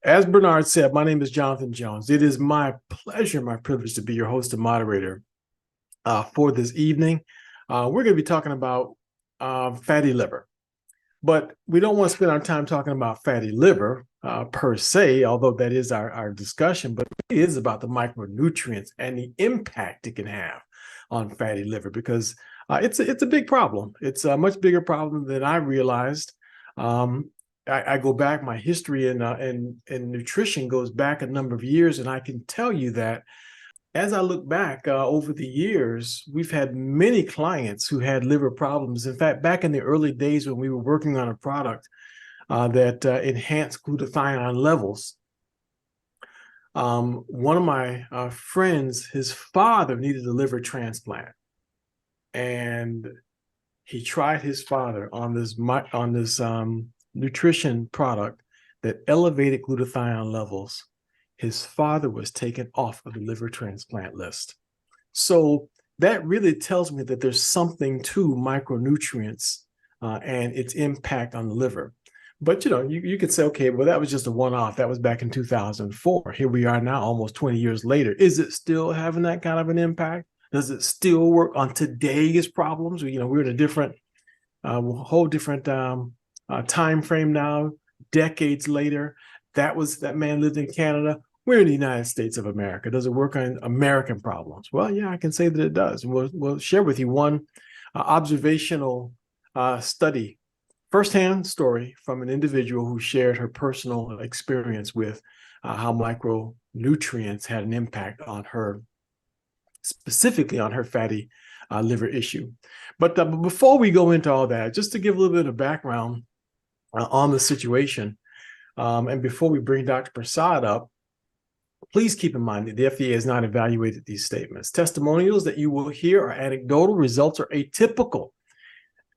As Bernard said, my name is Jonathan Jones. It is my pleasure, my privilege to be your host and moderator for this evening. We're going to be talking about fatty liver, but we don't want to spend our time talking about fatty liver per se, although that is our discussion, but it is about the micronutrients and the impact it can have on fatty liver because it's a big problem. It's a much bigger problem than I realized. I go back, my history in nutrition goes back a number of years, and I can tell you that as I look back over the years, we've had many clients who had liver problems. In fact, back in the early days when we were working on a product that enhanced glutathione levels, one of my friends, his father needed a liver transplant, and he tried his father on this nutrition product that elevated glutathione levels. His father was taken off of the liver transplant list. So that really tells me that there's something to micronutrients and its impact on the liver. But you could say, okay, well, that was just a one-off. That was back in 2004. Here we are now, almost 20 years later. Is it still having that kind of an impact? Does it still work on today's problems? We're in a different, whole different time frame now, decades later. That man lived in Canada. We're in the United States of America. Does it work on American problems? Well, yeah, I can say that it does. We'll share with you one observational study, firsthand story from an individual who shared her personal experience with how micronutrients had an impact on her, specifically on her fatty liver issue. But before we go into all that, just to give a little bit of background on the situation, and before we bring Dr. Prasad up, please keep in mind that the FDA has not evaluated these statements. Testimonials that you will hear are anecdotal, results are atypical.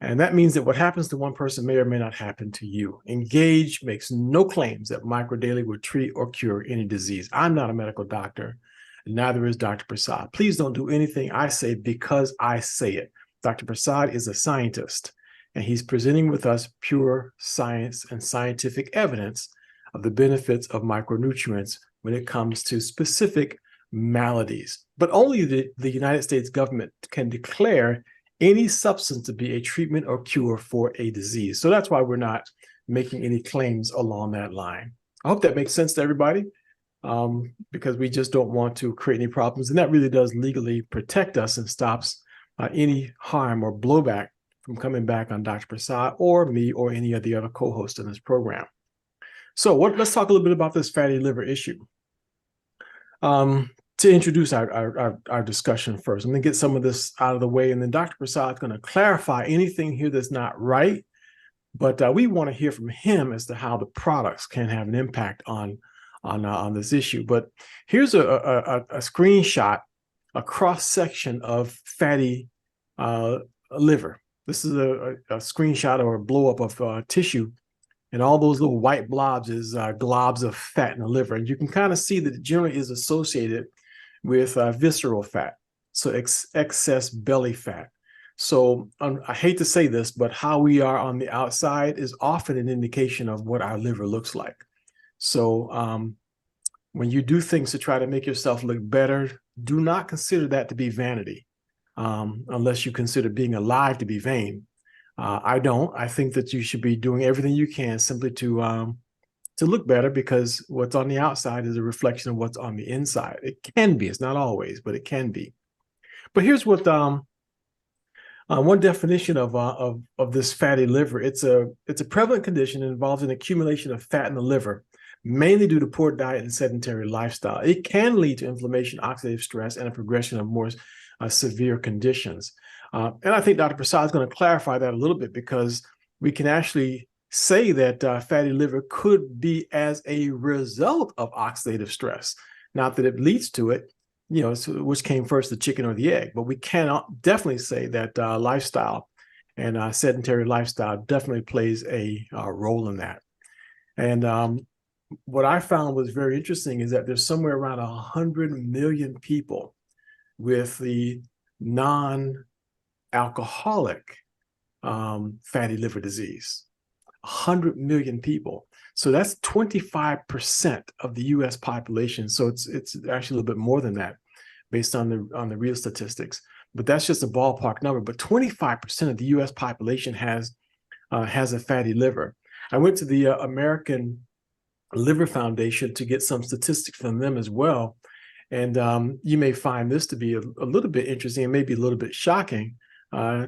And that means that what happens to one person may or may not happen to you. Engage makes no claims that MicroDaily will treat or cure any disease. I'm not a medical doctor, and neither is Dr. Prasad. Please don't do anything I say because I say it. Dr. Prasad is a scientist, and he's presenting with us pure science and scientific evidence of the benefits of micronutrients when it comes to specific maladies. But only the United States government can declare any substance to be a treatment or cure for a disease. So that's why we're not making any claims along that line. I hope that makes sense to everybody, because we just don't want to create any problems. And that really does legally protect us and stops any harm or blowback from coming back on Dr. Prasad or me or any of the other co-hosts in this program. So let's talk a little bit about this fatty liver issue. To introduce our discussion first, I'm going to get some of this out of the way, and then Dr. Prasad is going to clarify anything here that's not right. But we want to hear from him as to how the products can have an impact on this issue. But here's a screenshot, a cross section of fatty liver. This is a screenshot or a blow up of tissue. And all those little white blobs is globs of fat in the liver. And you can kind of see that it generally is associated with visceral fat, so excess belly fat. So I hate to say this, but how we are on the outside is often an indication of what our liver looks like. So when you do things to try to make yourself look better, do not consider that to be vanity, unless you consider being alive to be vain. I don't. I think that you should be doing everything you can simply to look better, because what's on the outside is a reflection of what's on the inside. It can be. It's not always, but it can be. But here's what one definition of this fatty liver. It's a prevalent condition that involves an accumulation of fat in the liver, mainly due to poor diet and sedentary lifestyle. It can lead to inflammation, oxidative stress, and a progression of more severe conditions. And I think Dr. Prasad is going to clarify that a little bit, because we can actually say that fatty liver could be as a result of oxidative stress. Not that it leads to it, so which came first, the chicken or the egg, but we cannot definitely say that lifestyle and sedentary lifestyle definitely plays a role in that. And what I found was very interesting is that there's somewhere around 100 million people with the non-alcoholic fatty liver disease. 100 million people. So that's 25% of the US population. So it's actually a little bit more than that based on the real statistics. But that's just a ballpark number. But 25% of the US population has a fatty liver. I went to the American Liver Foundation to get some statistics from them as well. And you may find this to be a little bit interesting and maybe a little bit shocking.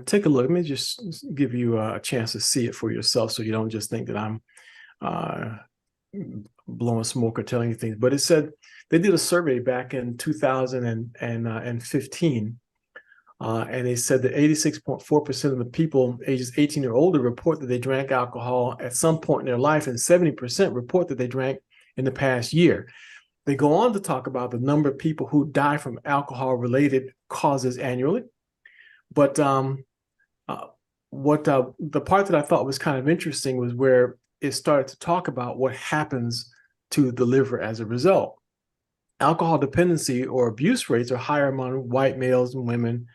Take a look. Let me just give you a chance to see it for yourself so you don't just think that I'm blowing smoke or telling you things. But it said they did a survey back in 2015, and they said that 86.4% of the people ages 18 or older report that they drank alcohol at some point in their life, and 70% report that they drank in the past year. They go on to talk about the number of people who die from alcohol-related causes annually. But the part that I thought was kind of interesting was where it started to talk about what happens to the liver as a result. Alcohol dependency or abuse rates are higher among white males and women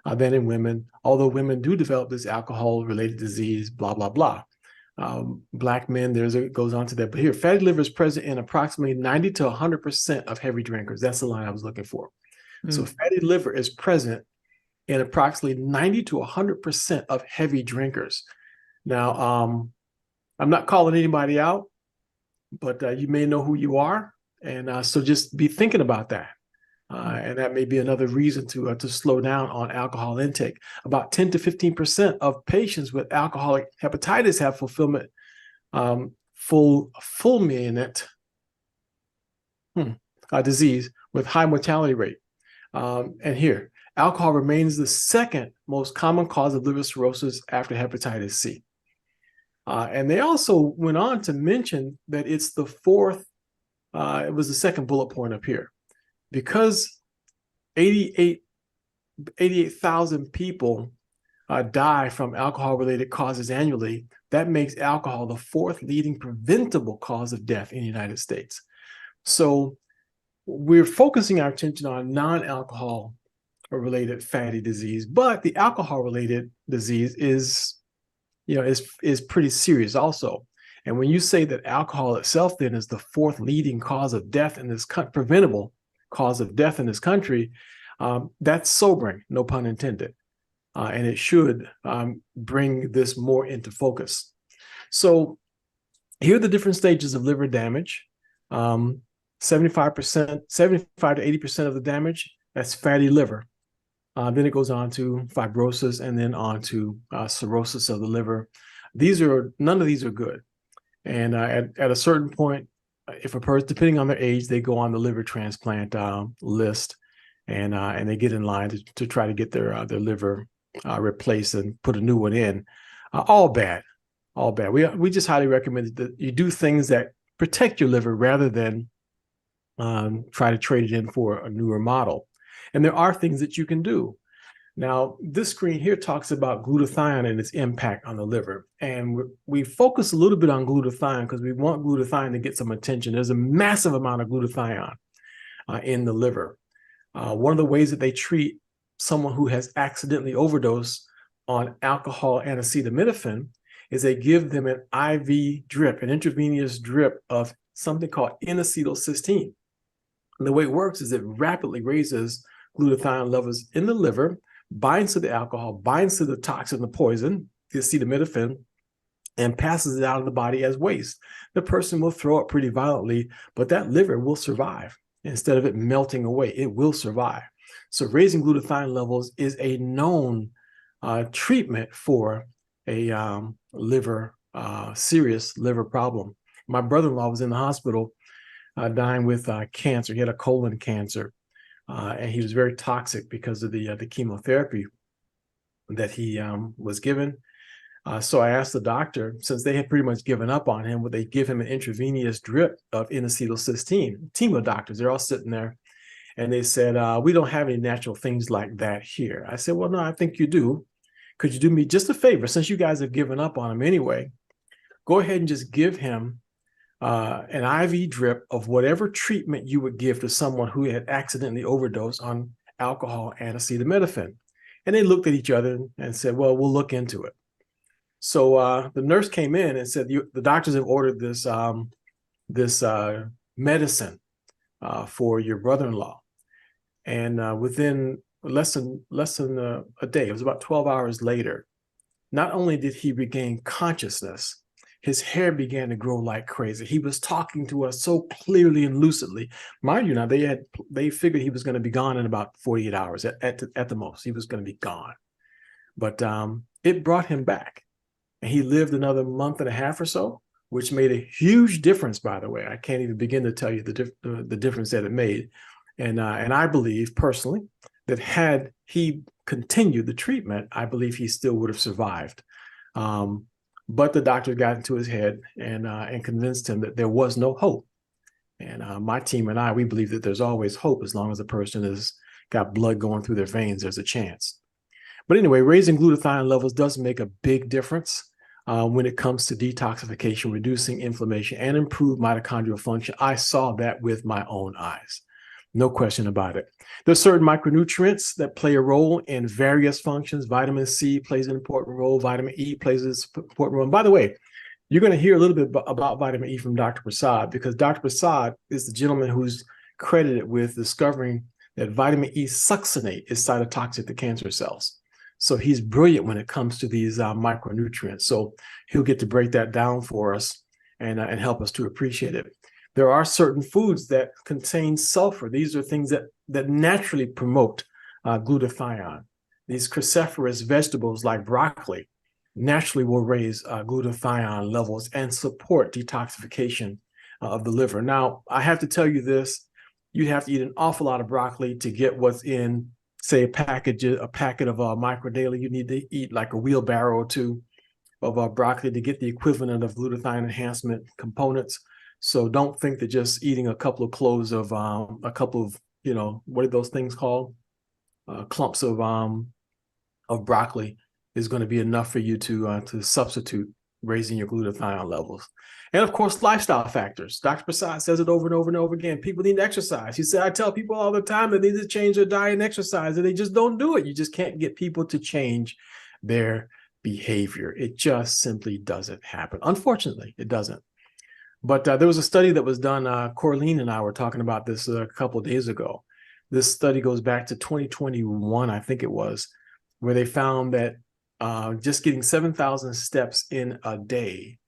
than in women, although women do develop this alcohol-related disease, blah, blah, blah. Black men, it goes on to that. But here, fatty liver is present in approximately 90 to 100% of heavy drinkers. That's the line I was looking for. So fatty liver is present in approximately 90 to 100% of heavy drinkers. Now, I'm not calling anybody out, but you may know who you are. And so just be thinking about that. And that may be another reason to slow down on alcohol intake. About 10 to 15% of patients with alcoholic hepatitis have fulminant disease with high mortality rate. And here, alcohol remains the second most common cause of liver cirrhosis after hepatitis C. And they also went on to mention that it's the fourth, it was the second bullet point up here. Because 88,000 people die from alcohol-related causes annually, that makes alcohol the fourth leading preventable cause of death in the United States. So we're focusing our attention on non-alcohol related fatty disease, but the alcohol-related disease is pretty serious also. And when you say that alcohol itself then is the fourth leading cause of death in this preventable cause of death in this country, that's sobering, no pun intended. And it should bring this more into focus. So here are the different stages of liver damage. 75 to 80% of the damage, that's fatty liver. Then it goes on to fibrosis and then on to cirrhosis of the liver. None of these are good. And at a certain point, if a person, depending on their age, they go on the liver transplant list, and they get in line to try to get their liver replaced and put a new one in. All bad. We just highly recommend that you do things that protect your liver rather than try to trade it in for a newer model. And there are things that you can do. Now, this screen here talks about glutathione and its impact on the liver. And we focus a little bit on glutathione because we want glutathione to get some attention. There's a massive amount of glutathione in the liver. One of the ways that they treat someone who has accidentally overdosed on alcohol and acetaminophen is they give them an IV drip, an intravenous drip of something called N-acetylcysteine. And the way it works is it rapidly raises glutathione levels in the liver, binds to the alcohol, binds to the toxin, the poison, the acetaminophen, and passes it out of the body as waste. The person will throw up pretty violently, but that liver will survive. Instead of it melting away, it will survive. So raising glutathione levels is a known treatment for a serious liver problem. My brother-in-law was in the hospital dying with cancer. He had a colon cancer. And he was very toxic because of the chemotherapy that he was given. So I asked the doctor, since they had pretty much given up on him, would they give him an intravenous drip of N-acetylcysteine? Team of doctors, they're all sitting there. And they said, we don't have any natural things like that here. I said, well, no, I think you do. Could you do me just a favor? Since you guys have given up on him anyway, go ahead and just give him an IV drip of whatever treatment you would give to someone who had accidentally overdosed on alcohol and acetaminophen. And they looked at each other and said, well, we'll look into it. So the nurse came in and said, the doctors have ordered this medicine for your brother-in-law. And within less than a day, it was about 12 hours later, not only did he regain consciousness, his hair began to grow like crazy. He was talking to us so clearly and lucidly. Mind you, now they figured he was going to be gone in about 48 hours at the most. He was going to be gone. But it brought him back. And he lived another month and a half or so, which made a huge difference, by the way. I can't even begin to tell you the difference that it made. And I believe personally that had he continued the treatment, I believe he still would have survived. But the doctor got into his head and convinced him that there was no hope. And my team and I, we believe that there's always hope as long as the person has got blood going through their veins, there's a chance. But anyway, raising glutathione levels does make a big difference when it comes to detoxification, reducing inflammation, and improved mitochondrial function. I saw that with my own eyes. No question about it. There's certain micronutrients that play a role in various functions. Vitamin C plays an important role. Vitamin E plays an important role. And by the way, you're going to hear a little bit about vitamin E from Dr. Prasad, because Dr. Prasad is the gentleman who's credited with discovering that vitamin E succinate is cytotoxic to cancer cells. So he's brilliant when it comes to these micronutrients. So he'll get to break that down for us and help us to appreciate it. There are certain foods that contain sulfur. These are things that naturally promote glutathione. These cruciferous vegetables like broccoli naturally will raise glutathione levels and support detoxification of the liver. Now, I have to tell you this, you'd have to eat an awful lot of broccoli to get what's in, say, a packet of Micro Daily. You need to eat like a wheelbarrow or two of broccoli to get the equivalent of glutathione enhancement components. So don't think that just eating a couple of cloves of a couple of, what are those things called? Clumps of broccoli is going to be enough for you to substitute raising your glutathione levels. And of course, lifestyle factors. Dr. Prasad says it over and over and over again. People need to exercise. He said, I tell people all the time that they need to change their diet and exercise, and they just don't do it. You just can't get people to change their behavior. It just simply doesn't happen. Unfortunately, it doesn't. But there was a study that was done. Corleen and I were talking about this a couple of days ago. This study goes back to 2021, I think it was, where they found that just getting 7,000 steps in a day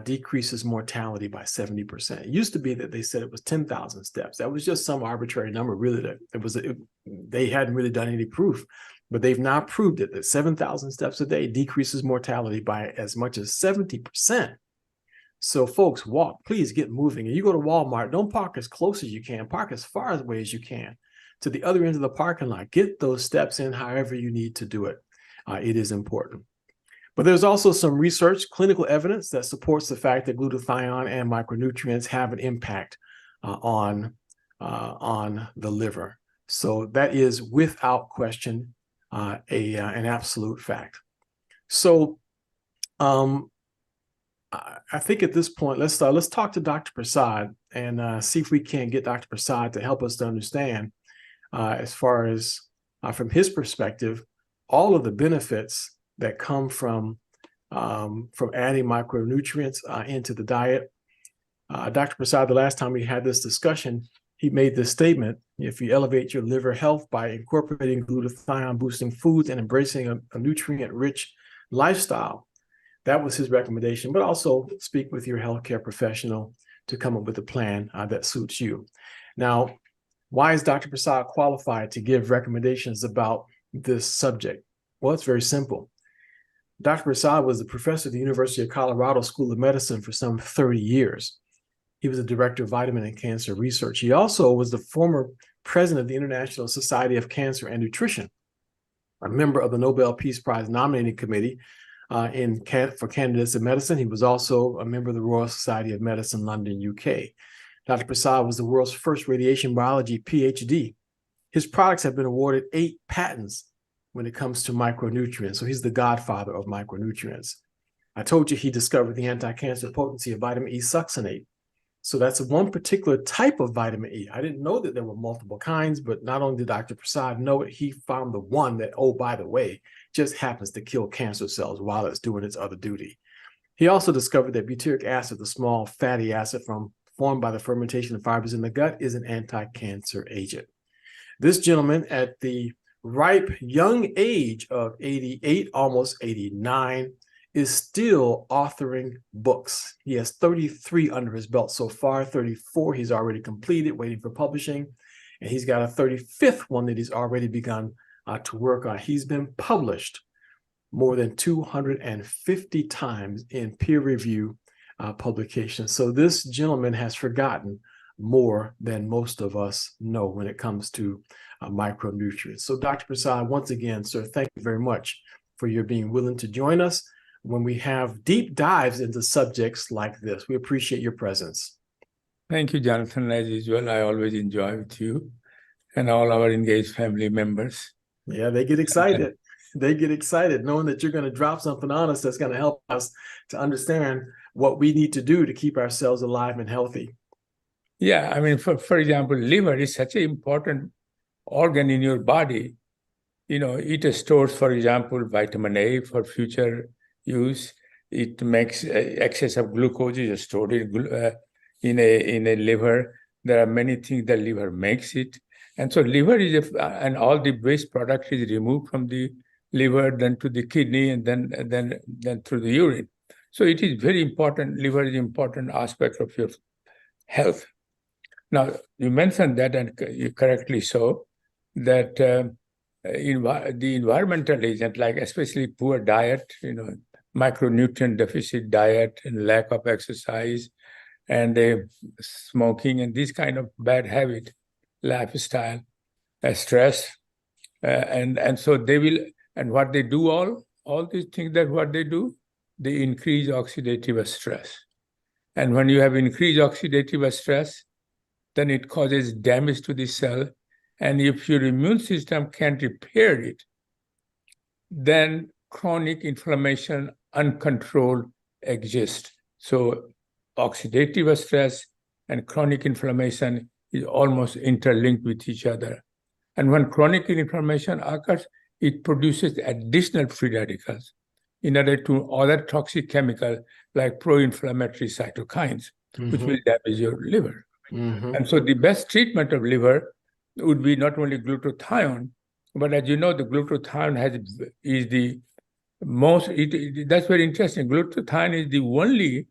decreases mortality by 70%. It used to be that they said it was 10,000 steps. That was just some arbitrary number, really. That they hadn't really done any proof, but they've now proved it, that 7,000 steps a day decreases mortality by as much as 70%. So folks, walk, please get moving. And you go to Walmart, don't park as close as you can, park as far away as you can to the other end of the parking lot. Get those steps in however you need to do it. It is important. But there's also some research, clinical evidence that supports the fact that glutathione and micronutrients have an impact on the liver. So that is without question an absolute fact. So I think at this point, let's talk to Dr. Prasad and see if we can get Dr. Prasad to help us to understand, as far as from his perspective, all of the benefits that come from adding micronutrients into the diet. Dr. Prasad, the last time we had this discussion, he made this statement: if you elevate your liver health by incorporating glutathione-boosting foods and embracing a nutrient-rich lifestyle. That was his recommendation, but also speak with your healthcare professional to come up with a plan that suits you. Now, why is Dr. Prasad qualified to give recommendations about this subject? Well, it's very simple. Dr. Prasad was the professor at the University of Colorado School of Medicine for some 30 years. He was the director of vitamin and cancer research. He also was the former president of the International Society of Cancer and Nutrition, a member of the Nobel Peace Prize nominating committee for candidates in medicine. He was also a member of the Royal Society of Medicine, London, UK. Dr. Prasad was the world's first radiation biology PhD. His products have been awarded 8 patents when it comes to micronutrients. So he's the godfather of micronutrients. I told you he discovered the anti-cancer potency of vitamin E succinate. So that's one particular type of vitamin E. I didn't know that there were multiple kinds, but not only did Dr. Prasad know it, he found the one that, oh, by the way, just happens to kill cancer cells while it's doing its other duty. He also discovered that butyric acid, the small fatty acid formed by the fermentation of fibers in the gut, is an anti-cancer agent. This gentleman, at the ripe young age of 88, almost 89, is still authoring books. He has 33 under his belt so far, 34 he's already completed, waiting for publishing, and he's got a 35th one that he's already begun to work on. He's been published more than 250 times in peer review publications. So this gentleman has forgotten more than most of us know when it comes to micronutrients. So Dr. Prasad, once again, sir, thank you very much for your being willing to join us when we have deep dives into subjects like this. We appreciate your presence. Thank you, Jonathan. As usual, I always enjoy with you and all our engaged family members. Yeah, they get excited. They get excited knowing that you're going to drop something on us that's going to help us to understand what we need to do to keep ourselves alive and healthy. Yeah, I mean, for example, liver is such an important organ in your body. You know, it stores, for example, vitamin A for future use. It makes excess of glucose is stored in a liver. There are many things that liver makes it, and so liver is and all the waste product is removed from the liver, then to the kidney, and then through the urine. So it is very important. Liver is an important aspect of your health. Now, you mentioned that, and you correctly so, that the environmental agent, like especially poor diet, micronutrient deficit diet and lack of exercise and smoking and this kind of bad habit, lifestyle, stress, and so they will, and what they do, all these things, that what they do, they increase oxidative stress. And when you have increased oxidative stress, then it causes damage to the cell. And if your immune system can't repair it, then chronic inflammation, uncontrolled, exists. So oxidative stress and chronic inflammation is almost interlinked with each other. And when chronic inflammation occurs, it produces additional free radicals in order to other toxic chemicals like pro-inflammatory cytokines, which will damage your liver. And so the best treatment of liver would be not only glutathione, but as you know, the glutathione is the most, that's very interesting. Glutathione is the only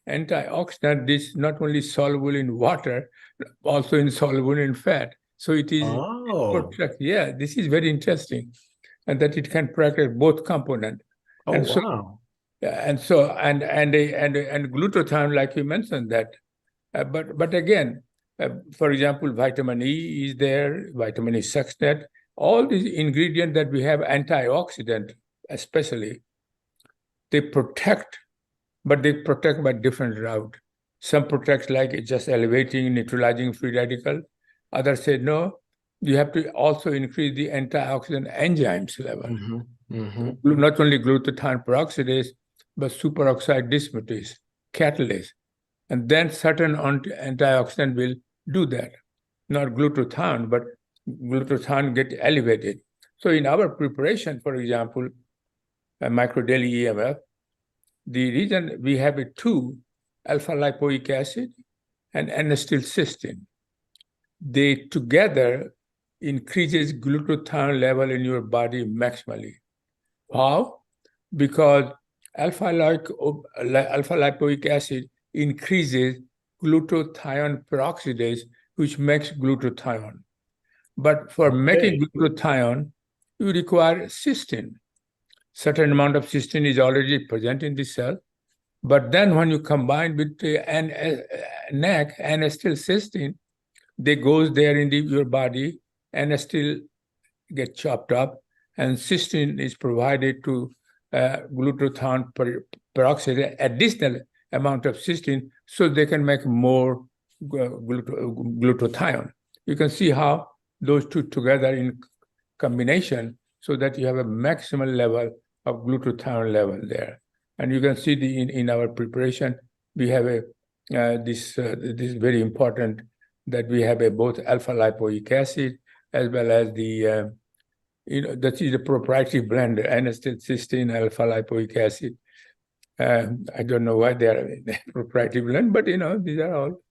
antioxidant that is not only soluble in water, also insoluble in fat. So it is, yeah, this is very interesting. And that it can protect both components. And glutathione, like you mentioned that, but again, for example, vitamin E is there, vitamin E succinate, all these ingredients that we have, antioxidant especially, they protect, but they protect by different route. Some protect like just elevating, neutralizing free radical. Others say, no, you have to also increase the antioxidant enzymes level. Not only glutathione peroxidase, but superoxide dismutase, catalase. And then certain antioxidant will do that. Not glutathione, but glutathione get elevated. So in our preparation, for example, microdaily EMF, the reason we have two, alpha-lipoic acid and N-acetylcysteine, they together increases glutathione level in your body maximally. How? Because alpha-lipoic acid increases glutathione peroxidase, which makes glutathione. But for making glutathione, you require cysteine. Certain amount of cysteine is already present in the cell. But then when you combine with the NAC, N-acetylcysteine, they goes there in your body, N-acetyl get chopped up, and cysteine is provided to glutathione peroxide, additional amount of cysteine, so they can make more glutathione. You can see how those two together in combination, so that you have a maximal level of glutathione level there. And you can see in our preparation, we have a this is very important that we have both alpha lipoic acid as well as the that is a proprietary blend, N-acetylcysteine alpha lipoic acid. I don't know why they are proprietary blend, but these are all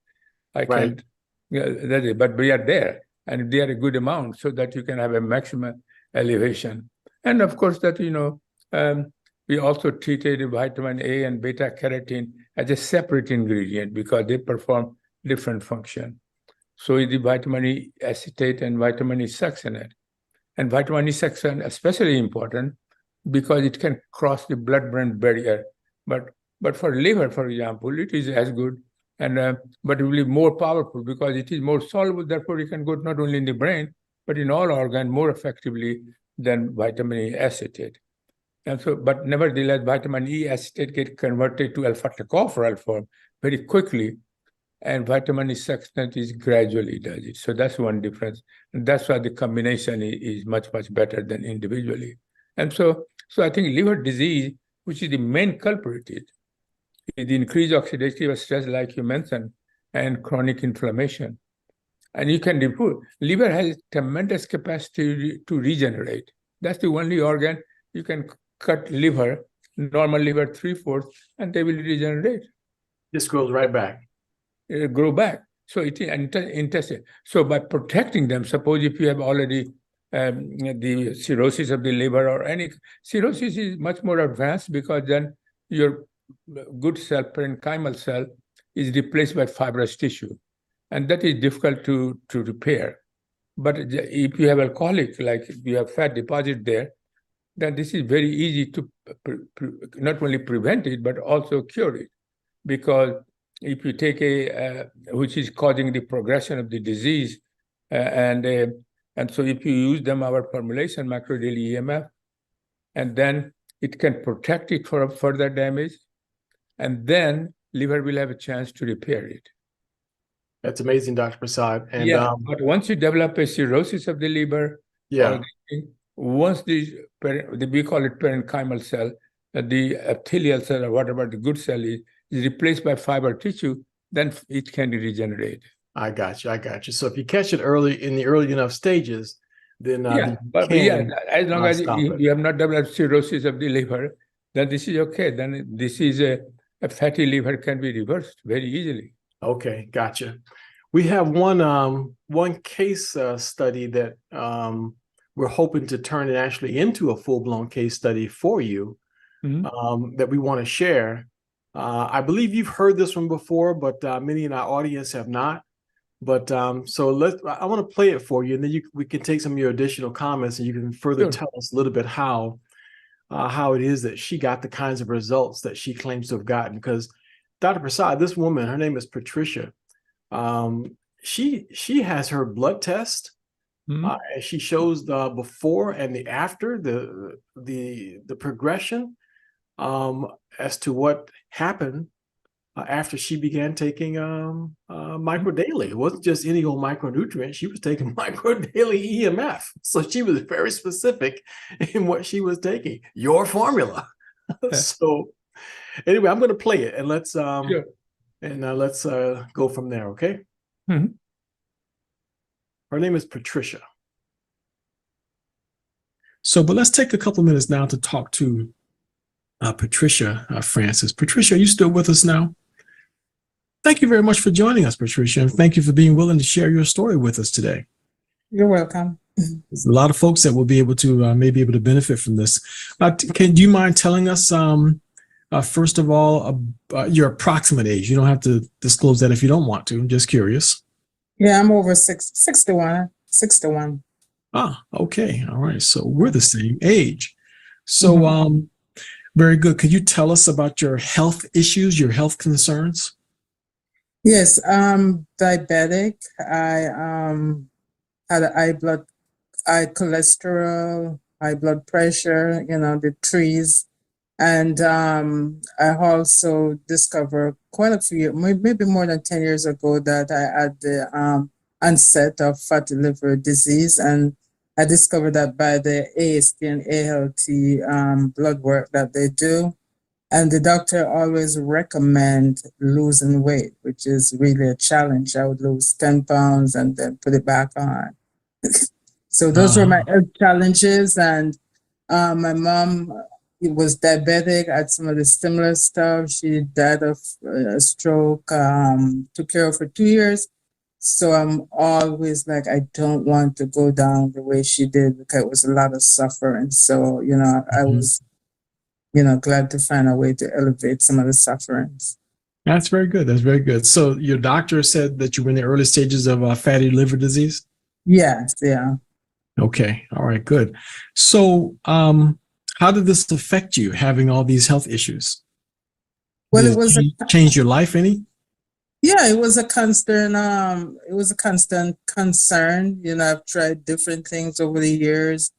I can't. That's it. But we are there, and they are a good amount, so that you can have a maximum elevation. And of course, that we also treated vitamin A and beta carotene as a separate ingredient because they perform different function. So is the vitamin E acetate and vitamin E succinate. And vitamin E succinate especially important because it can cross the blood-brain barrier. But for liver, for example, it is as good, and but it will be more powerful because it is more soluble. Therefore, it can go not only in the brain but in all organs more effectively than vitamin E acetate. And so, but nevertheless, vitamin E acetate gets converted to alpha-tocopherol form very quickly, and vitamin E succinate is gradually does it. So that's one difference, and that's why the combination is much better than individually. And so I think liver disease, which is the main culprit, is the increased oxidative stress, like you mentioned, and chronic inflammation. And you can improve. Liver has tremendous capacity to regenerate. That's the only organ you can cut liver, normal liver 3/4, and they will regenerate. This grows right back. It grow back. So it is intestine. So by protecting them, suppose if you have already the cirrhosis of the liver or any cirrhosis is much more advanced because then your good cell, parenchymal cell, is replaced by fibrous tissue, and that is difficult to repair. But if you have alcoholic, like you have fat deposit there, then this is very easy to not only prevent it but also cure it, because if you take which is causing the progression of the disease, and so if you use them, our formulation, microdaily EMF, and then it can protect it from further damage, and then liver will have a chance to repair it. That's amazing, Dr. Prasad. And but once you develop a cirrhosis of the liver, once we call it parenchymal cell, the epithelial cell or whatever the good cell is replaced by fiber tissue, then it can regenerate. I got you. So if you catch it in the early enough stages, then as long as you have not developed cirrhosis of the liver, then this is okay. Then this is a fatty liver can be reversed very easily. Okay, gotcha. We have one case study that we're hoping to turn it actually into a full-blown case study for you, that we want to share. I believe you've heard this one before, but many in our audience have not. But so I want to play it for you, and then we can take some of your additional comments, and you can further tell us a little bit how it is that she got the kinds of results that she claims to have gotten. Because Dr. Prasad, this woman, her name is Patricia. She has her blood test. She shows the before and the after, the progression as to what happened after she began taking microdaily. It wasn't just any old micronutrient. She was taking microdaily EMF. So she was very specific in what she was taking. Your formula. So anyway, I'm going to play it, and let's go from there. Okay. Her name is Patricia. So, but let's take a couple of minutes now to talk to Patricia Francis. Patricia, are you still with us now? Thank you very much for joining us, Patricia, and thank you for being willing to share your story with us today. You're welcome. There's a lot of folks that will be able to may be able to benefit from this. Do you mind telling us, first of all, your approximate age? You don't have to disclose that if you don't want to. I'm just curious. Yeah, I'm over 61. Ah, okay. All right. So we're the same age. So very good. Could you tell us about your health issues, your health concerns? Yes, I'm diabetic. I had high cholesterol, high blood pressure, the trees. And I also discovered quite a few, maybe more than 10 years ago, that I had the onset of fatty liver disease. And I discovered that by the AST and ALT blood work that they do. And the doctor always recommend losing weight, which is really a challenge. I would lose 10 pounds and then put it back on. So those were my Uh-huh. health challenges. And my mom was diabetic, had some of the similar stuff. She died of a stroke, took care of for 2 years. So I'm always like, I don't want to go down the way she did because it was a lot of suffering. So, I Mhm. was, glad to find a way to elevate some of the sufferings. That's very good. That's very good. So your doctor said that you were in the early stages of fatty liver disease? Yes, yeah. Okay. All right, good. So how did this affect you, having all these health issues? Well, Did it it was a change your life any? Yeah, it was a constant concern. I've tried different things over the years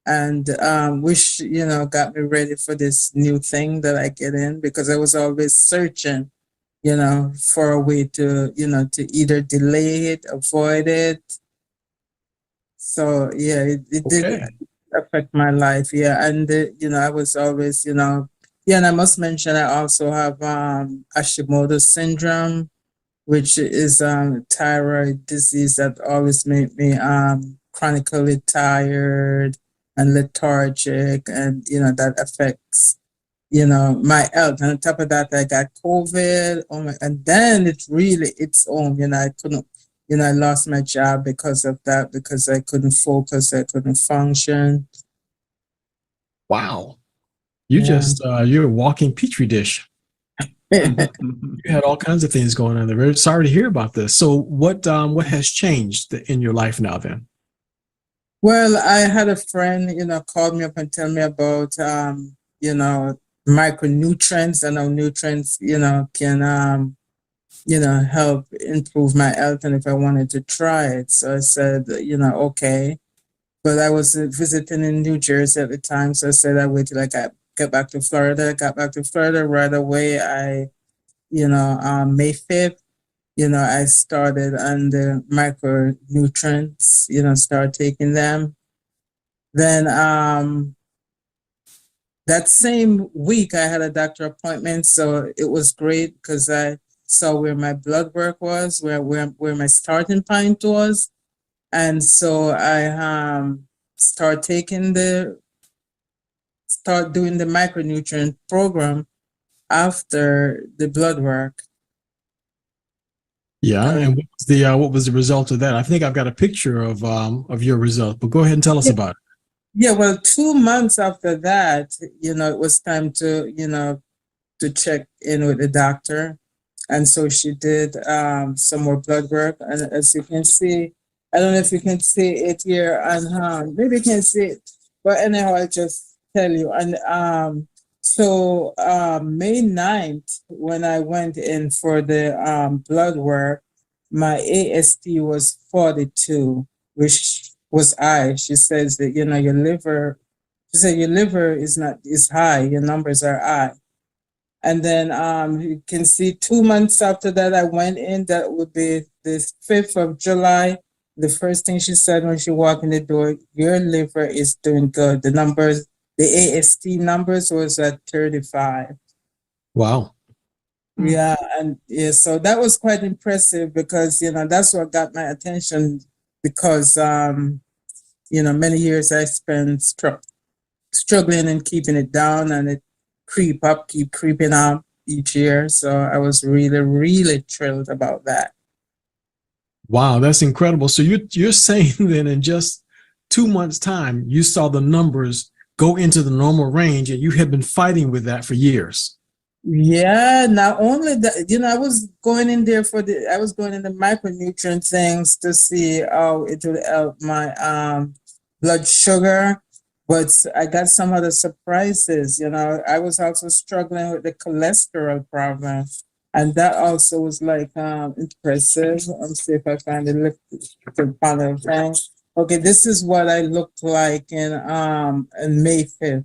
and which, got me ready for this new thing that I get in because I was always searching, for a way to, to either delay it, avoid it. So yeah, it did Okay. affect my life. Yeah. And I was always, yeah, and I must mention I also have Hashimoto's syndrome, which is thyroid disease that always make me chronically tired and lethargic, and that affects my health. And on top of that, I got COVID. Oh my, and then it's home. I couldn't. I lost my job because of that, because I couldn't focus, I couldn't function. Wow. Yeah. You're a walking petri dish. You had all kinds of things going on there. Very sorry to hear about this. So what has changed in your life now then? Well, I had a friend, called me up and tell me about, micronutrients, and how nutrients, can, help improve my health. And if I wanted to try it, so I said, okay. But I was visiting in New Jersey at the time, so I said I wait till I get back to Florida. I got back to Florida right away. May 5th. I started on the micronutrients, start taking them. Then that same week I had a doctor appointment, so it was great because I saw where my blood work was, where my starting point was. And so I start doing the micronutrient program after the blood work. Yeah, and what was the result of that? I think I've got a picture of your result, but go ahead and tell us about it. Yeah, well, 2 months after that, it was time to, to check in with the doctor. And so she did some more blood work. And as you can see, I don't know if you can see it here, and maybe you can see it. But anyhow, I'll just tell you. And so May 9th, when I went in for the blood work, my AST was 42, which was high. She says that, your liver, she said your liver is high, your numbers are high. And then you can see 2 months after that, I went in. That would be the 5th of July. The first thing she said when she walked in the door, your liver is doing good. The numbers, the AST numbers was at 35. Wow. Yeah, and yeah, so that was quite impressive because, that's what got my attention because, many years I spent struggling and keeping it down, and it keep creeping up each year. So I was really, really thrilled about that. Wow, that's incredible. So you're saying then in just 2 months' time, you saw the numbers go into the normal range, and you had been fighting with that for years. Yeah, not only that, I was going in there I was going in the micronutrient things to see how it would help my blood sugar. But I got some other surprises. I was also struggling with the cholesterol problem. And that also was like impressive. Let's see if I find the panel thing. Okay, this is what I looked like in May 5th.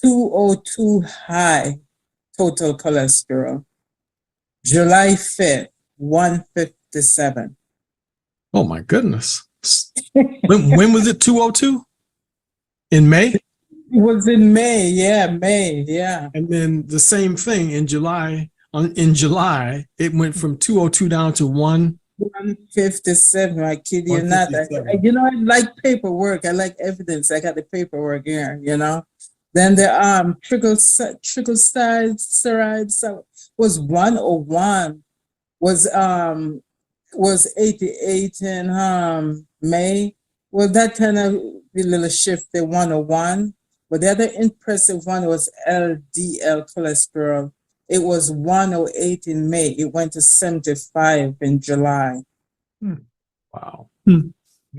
202 high total cholesterol. July 5th, 157. Oh my goodness. When was it 202? In May? It was in May, yeah. And then the same thing in July. In July, it went from 202 down to 157. I kid you not. 157. I like paperwork. I like evidence. I got the paperwork here. Then the triglycerides was 101. Was 88 in May. Well, that kind of a little shift to 101. But the other impressive one was LDL cholesterol. It was 108 in May. It went to 75 in July. Wow.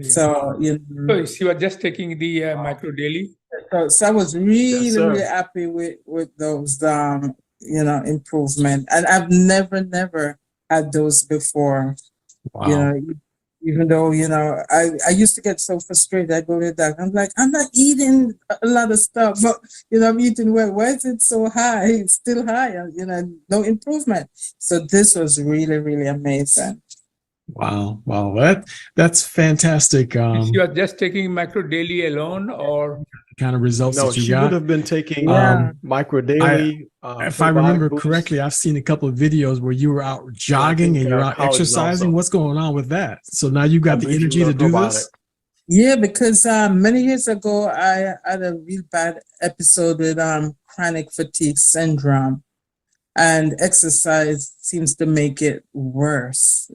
So, So she was just taking the micro daily. So I was really, Yes, sir. really happy with those, improvement. And I've never had those before. Wow. Even though, I used to get so frustrated. I go to the doctor. I'm like, I'm not eating a lot of stuff, but, I'm eating well. Why is it so high? It's still high, no improvement. So this was really, really amazing. Wow. That's fantastic. She was just taking micro daily alone, or Kind of results No, that you she got. would have been taking Yeah. micro daily. If I remember correctly, I've seen a couple of videos where you were out jogging and you're out collagen exercising. also. What's going on with that? So now you got the energy to do this? Yeah, because many years ago, I had a real bad episode with chronic fatigue syndrome, and exercise seems to make it worse,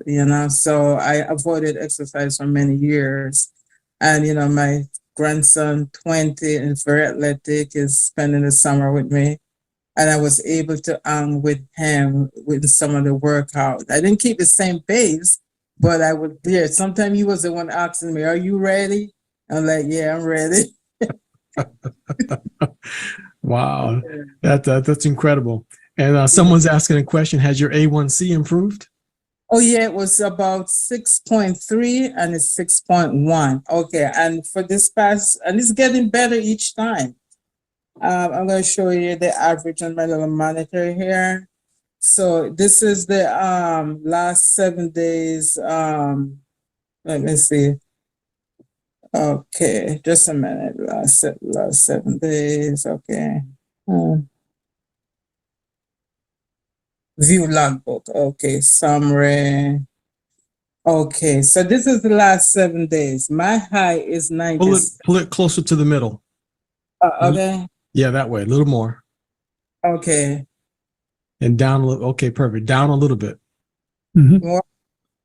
So I avoided exercise for many years. And, my grandson, 20 and very athletic, is spending the summer with me. And I was able to with him with some of the workout. I didn't keep the same pace, but I was there. Sometimes he was the one asking me, "Are you ready?" I'm like, "Yeah, I'm ready." Wow, that's incredible. And someone's asking a question: has your A1C improved? Oh yeah, it was about 6.3 and it's 6.1. Okay, and for this and it's getting better each time. I'm going to show you the average on my little monitor here. So this is the last 7 days. Let me see. Okay, just a minute. Last 7 days. Okay. View logbook. Okay, summary. Okay, so this is the last 7 days. My high is 90. Pull it closer to the middle. Okay. Yeah, that way, a little more. Okay. And down a little. Okay, perfect. Down a little bit. More.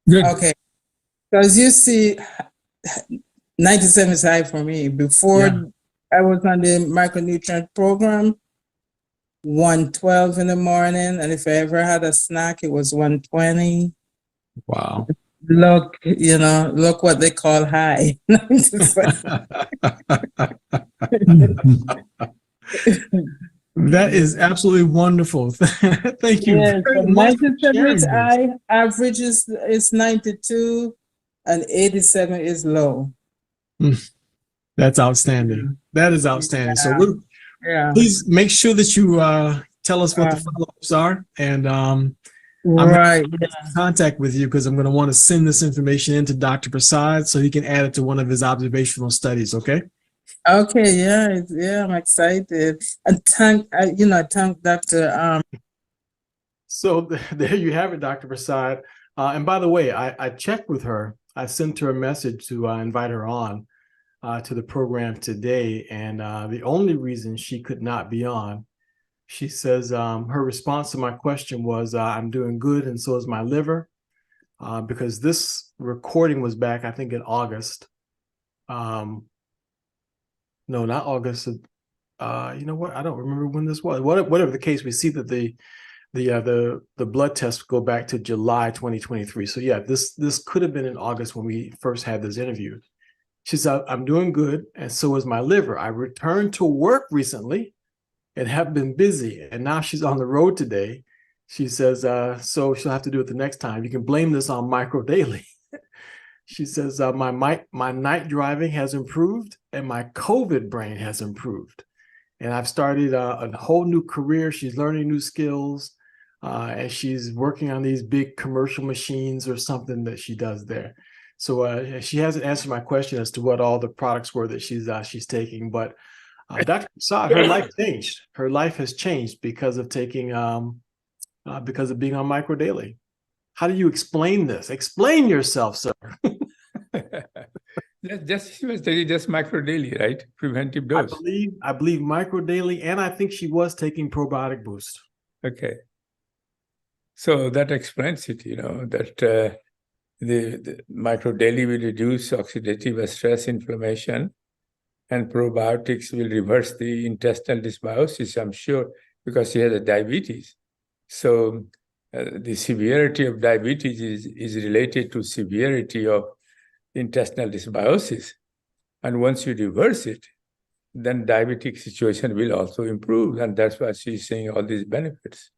Good. Okay. So as you see, 97 is high for me. Before I was on the micronutrient program, 112 in the morning, and if I ever had a snack, it was 120. Wow. Look what they call high. That is absolutely wonderful. Thank you. Yes, very much for 97 sharing is this. high, average is 92, and 87 is low. That's outstanding. That is outstanding. So please make sure that you tell us what the follow-ups are, and I'm going to get in contact with you because I'm going to want to send this information into Dr. Prasad so he can add it to one of his observational studies. Okay. Okay. Yeah. I'm excited. And thank Dr. So there you have it, Dr. Prasad. And by the way, I checked with her. I sent her a message to invite her on to the program today. And the only reason she could not be on, she says her response to my question was, I'm doing good and so is my liver. Because this recording was back, I think, in August. No, not August. You know what? I don't remember when this was. Whatever the case, we see that the blood tests go back to July 2023. So yeah, this could have been in August when we first had this interview. She said, I'm doing good, and so is my liver. I returned to work recently and have been busy, and now she's on the road today. She says, so she'll have to do it the next time. You can blame this on micro daily. She says, my night driving has improved and my COVID brain has improved. And I've started a whole new career. She's learning new skills. And she's working on these big commercial machines or something that she does there. So she hasn't answered my question as to what all the products were that she's taking, but Dr. Prasad, her life changed. Her life has changed because of taking, because of being on Micro Daily. How do you explain this? Explain yourself, sir. She was taking just Micro Daily, right? Preventive dose. I believe Micro Daily, and I think she was taking Probiotic Boost. Okay. So that explains it, that the Micro Daily will reduce oxidative stress, inflammation, and probiotics will reverse the intestinal dysbiosis, I'm sure, because she has a diabetes. So the severity of diabetes is related to severity of intestinal dysbiosis. And once you reverse it, then diabetic situation will also improve. And that's why she's seeing all these benefits.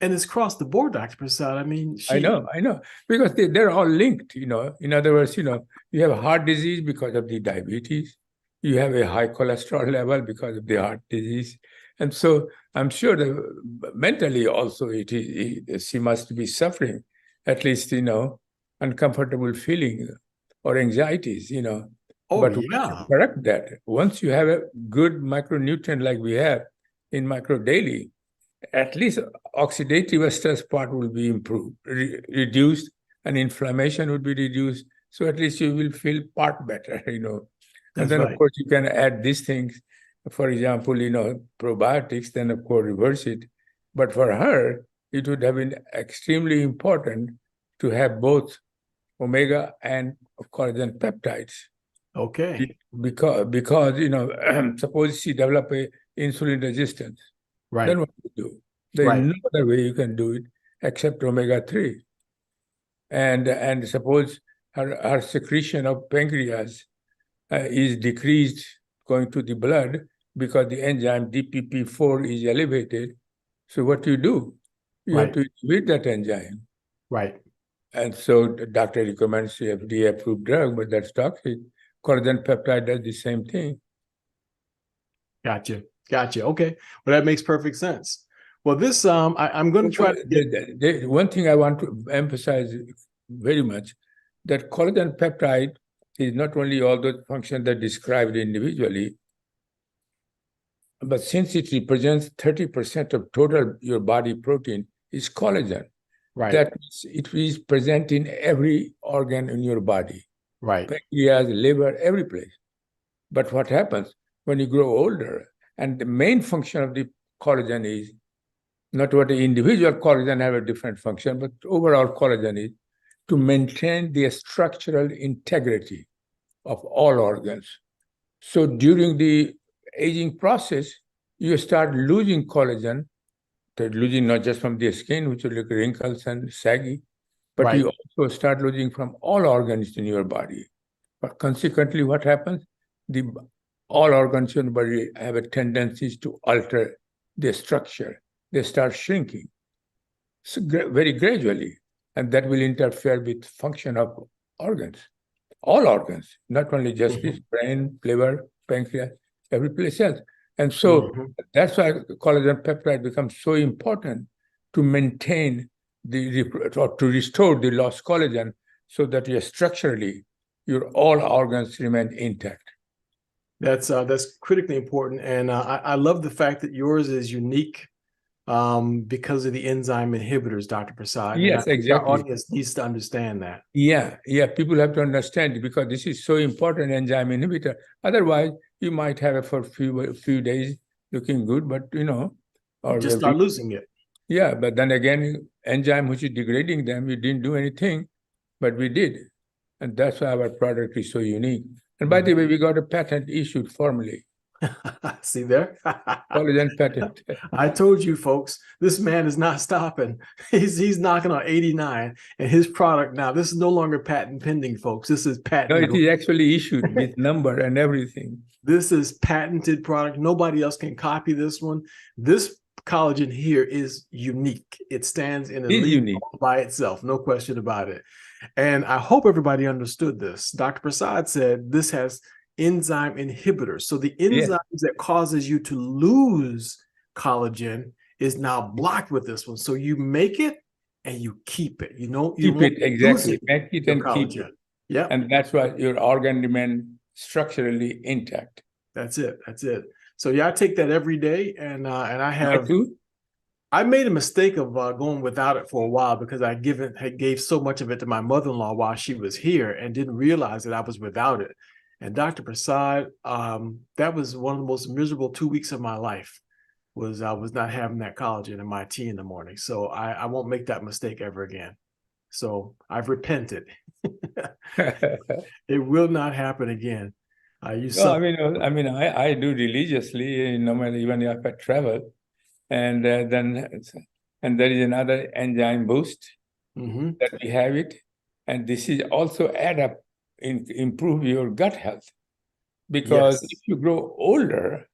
And it's across the board, Dr. Prasad. I mean, I know, because they're all linked, In other words, you have a heart disease because of the diabetes. You have a high cholesterol level because of the heart disease. And so I'm sure that mentally also she must be suffering, at least, uncomfortable feeling or anxieties, Oh, but yeah. correct that. Once you have a good micronutrient like we have in Micro Daily, at least oxidative stress part will be improved, reduced, and inflammation would be reduced. So at least you will feel part better, And then, of course, you can add these things. For example, probiotics, then, of course, reverse it. But for her, it would have been extremely important to have both omega and collagen peptides. Okay. Because suppose she develop a insulin resistance. Right. Then what do you do? There's no other way you can do it except omega-3. And suppose her secretion of pancreas is decreased going to the blood because the enzyme DPP4 is elevated. So what do? You have to inhibit that enzyme. Right. And so the doctor recommends the FDA-approved drug, but that's toxic. Collagen peptide does the same thing. Gotcha. Okay. Well, that makes perfect sense. Well, this I'm going to try to get... One thing I want to emphasize very much, that collagen peptide is not only all those functions that described individually, but since it represents 30% of total your body protein is collagen. Right. That means it is present in every organ in your body. Right. Pancreas, liver, every place. But what happens when you grow older, and the main function of the collagen is not what the individual collagen have a different function, but overall collagen is to maintain the structural integrity of all organs. So during the aging process, you start losing collagen, losing not just from the skin, which will look wrinkles and saggy, but you also start losing from all organs in your body. But consequently, what happens? All organs in the body have a tendency to alter their structure. They start shrinking very gradually, and that will interfere with function of organs, all organs, not only just this brain, liver, pancreas, every place else. And so that's why collagen peptide becomes so important to maintain or to restore the lost collagen so that structurally your all organs remain intact. That's critically important. And I love the fact that yours is unique because of the enzyme inhibitors, Dr. Prasad. Yes, exactly. Our audience needs to understand that. Yeah. People have to understand it because this is so important, enzyme inhibitor. Otherwise, you might have it for a few days looking good, but or just start losing it. Yeah, but then again, enzyme which is degrading them, we didn't do anything, but we did. And that's why our product is so unique. And by the way, we got a patent issued formally. See there? Collagen patent. I told you, folks, this man is not stopping. He's knocking on 89, and his product now, this is no longer patent pending, folks. This is patent. No, it is actually issued with number and everything. This is patented product. Nobody else can copy this one. This collagen here is unique. It stands in a league by itself, no question about it. And I hope everybody understood this. Dr. Prasad said this has enzyme inhibitors. So the enzymes that causes you to lose collagen is now blocked with this one. So you make it and you keep it. You keep it, exactly. Make it and keep it. Yeah. And that's why your organ remain structurally intact. That's it. That's it. So yeah, I take that every day, and I have. too. I made a mistake of going without it for a while because I gave so much of it to my mother-in-law while she was here and didn't realize that I was without it. And Dr. Prasad, that was one of the most miserable 2 weeks of my life. I was not having that collagen in my tea in the morning. So I won't make that mistake ever again. So I've repented. It will not happen again. No, I do religiously, no matter even if I travel, and there is another enzyme boost that we have it, and this is also add up improve your gut health, because Yes. if you grow older,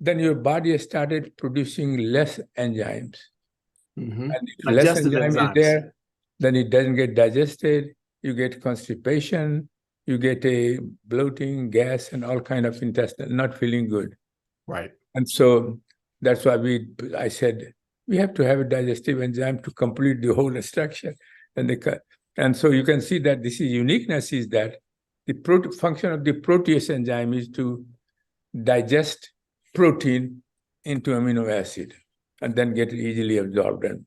then your body has started producing less enzymes, and if less Digestive enzyme is enzymes. there, then it doesn't get digested. You get constipation. You get a bloating, gas, and all kind of intestinal, not feeling good. Right. And so that's why I said we have to have a digestive enzyme to complete the whole structure. And so you can see that this is uniqueness is that the function of the protease enzyme is to digest protein into amino acid and then get it easily absorbed, and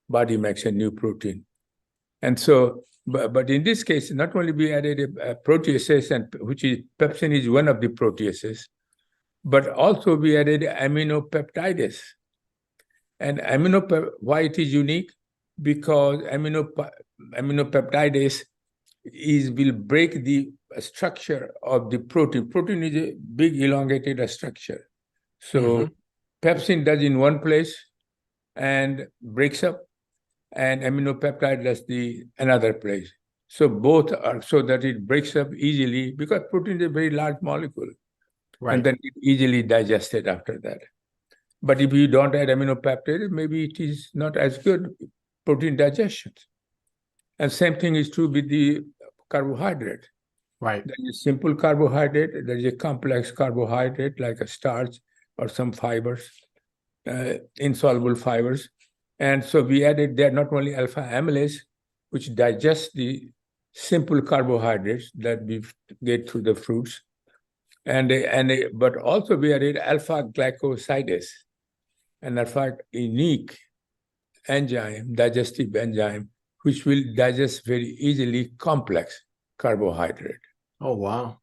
body makes a new protein. And so, but in this case, not only we added a proteases, and which is pepsin is one of the proteases, but also we added aminopeptidase. And why it is unique? Because aminopeptidase will break the structure of the protein. Protein is a big elongated structure. So pepsin does in one place and breaks up, and aminopeptide does the another place. So both are so that it breaks up easily, because protein is a very large molecule. Right. And then it easily digested after that. But if you don't add aminopeptide, maybe it is not as good protein digestion. And same thing is true with the carbohydrate. Right. There is simple carbohydrate, there is a complex carbohydrate like a starch or some fibers, insoluble fibers. And so we added there not only alpha amylase, which digests the simple carbohydrates that we get through the fruits, but also we added alpha glycosidase, an alpha unique enzyme, digestive enzyme, which will digest very easily complex carbohydrate. Oh, wow.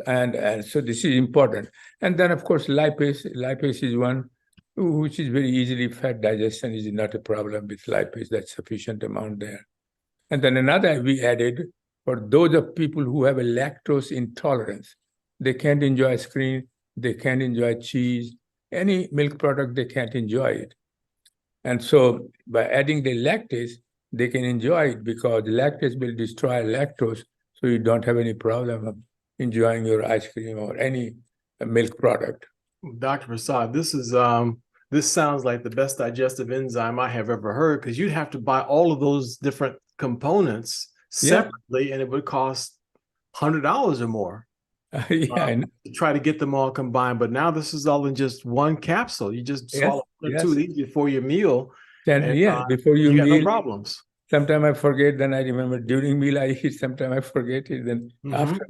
And so this is important. And then, of course, lipase is one which is very easily fat digestion is not a problem with lipase, that's sufficient amount there. And then another we added for those of people who have a lactose intolerance. They can't enjoy ice cream, they can't enjoy cheese, any milk product, they can't enjoy it. And so by adding the lactase, they can enjoy it, because lactase will destroy lactose, so you don't have any problem of enjoying your ice cream or any milk product. Dr. Prasad, this sounds like the best digestive enzyme I have ever heard, because you'd have to buy all of those different components separately, and it would cost $100 or more. To try to get them all combined. But now this is all in just one capsule. You just swallow two of these before your meal. Before you got meal, no problems. Sometimes I forget, then I remember during meal I eat. Sometimes I forget it, then after.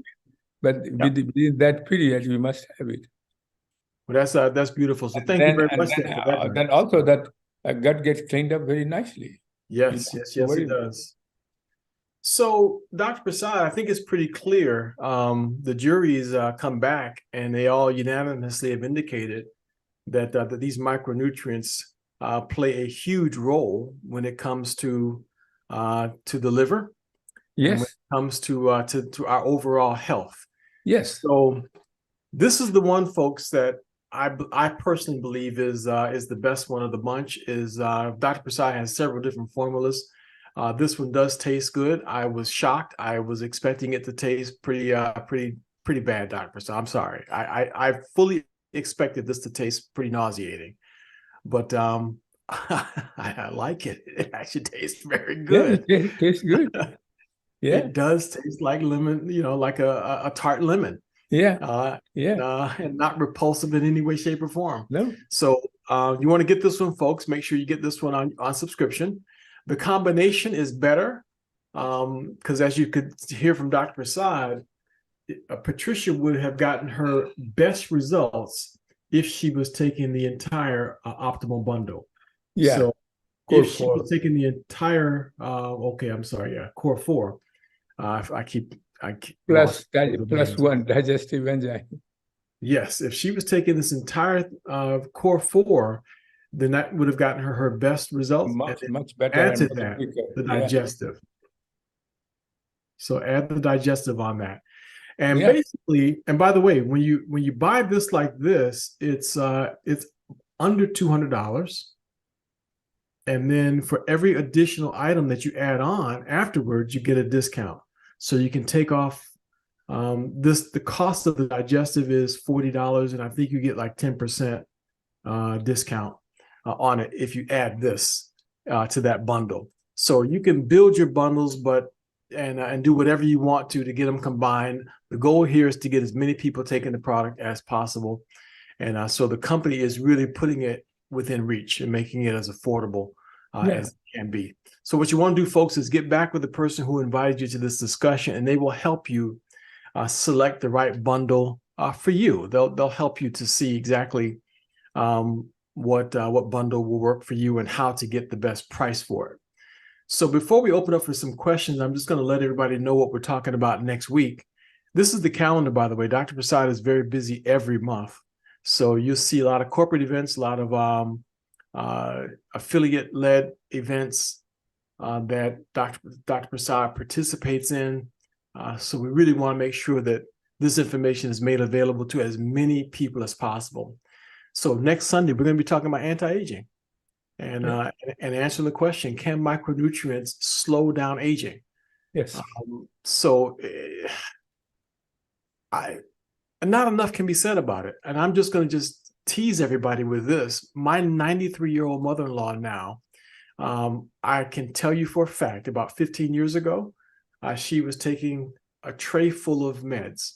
But within that period, we must have it. Well, that's beautiful. So thank you very much. Then also that gut gets cleaned up very nicely. Yes, it does. So, Dr. Prasad, I think it's pretty clear. The juries come back, and they all unanimously have indicated that these micronutrients play a huge role when it comes to the liver. Yes. And when it comes to our overall health. Yes. So, this is the one, folks, that I personally believe is the best one of the bunch. Dr. Prasad has several different formulas. This one does taste good. I was shocked. I was expecting it to taste pretty bad, Dr. Prasad. I'm sorry. I fully expected this to taste pretty nauseating, but I like it. It actually tastes very good. Yeah, it tastes good. Yeah, it does taste like lemon. Like a tart lemon. Yeah, and not repulsive in any way, shape, or form. No. So you want to get this one, folks. Make sure you get this one on subscription. The combination is better because, as you could hear from Dr. Prasad, Patricia would have gotten her best results if she was taking the entire optimal bundle. Yeah. So Core if she 4. was taking the entire, okay, I'm sorry, yeah, core 4. I keep Plus the plus names. 1 digestive enzyme. Yes, if she was taking this entire core 4, then that would have gotten her best results. Much better. Add to and that quicker. the Yeah. digestive. So add the digestive on that. And Yeah. basically, and by the way, when you buy this like this, it's under $200. And then for every additional item that you add on afterwards, you get a discount. So you can take off the cost of the digestive is $40, and I think you get like 10% discount on it if you add this to that bundle. So you can build your bundles, and do whatever you want to get them combined. The goal here is to get as many people taking the product as possible. And so the company is really putting it within reach and making it as affordable as it can be. So what you want to do, folks, is get back with the person who invited you to this discussion, and they will help you select the right bundle for you. They'll help you to see exactly what bundle will work for you and how to get the best price for it. So before we open up for some questions, I'm just going to let everybody know what we're talking about next week. This is the calendar, by the way. Dr. Prasad is very busy every month. So you'll see a lot of corporate events, a lot of affiliate-led events that Dr. Prasad participates in. So we really want to make sure that this information is made available to as many people as possible. So next Sunday, we're going to be talking about anti-aging and answering the question, can micronutrients slow down aging? Yes. Not enough can be said about it. And I'm just going to just tease everybody with this. My 93-year-old mother-in-law now, I can tell you for a fact, about 15 years ago, she was taking a tray full of meds,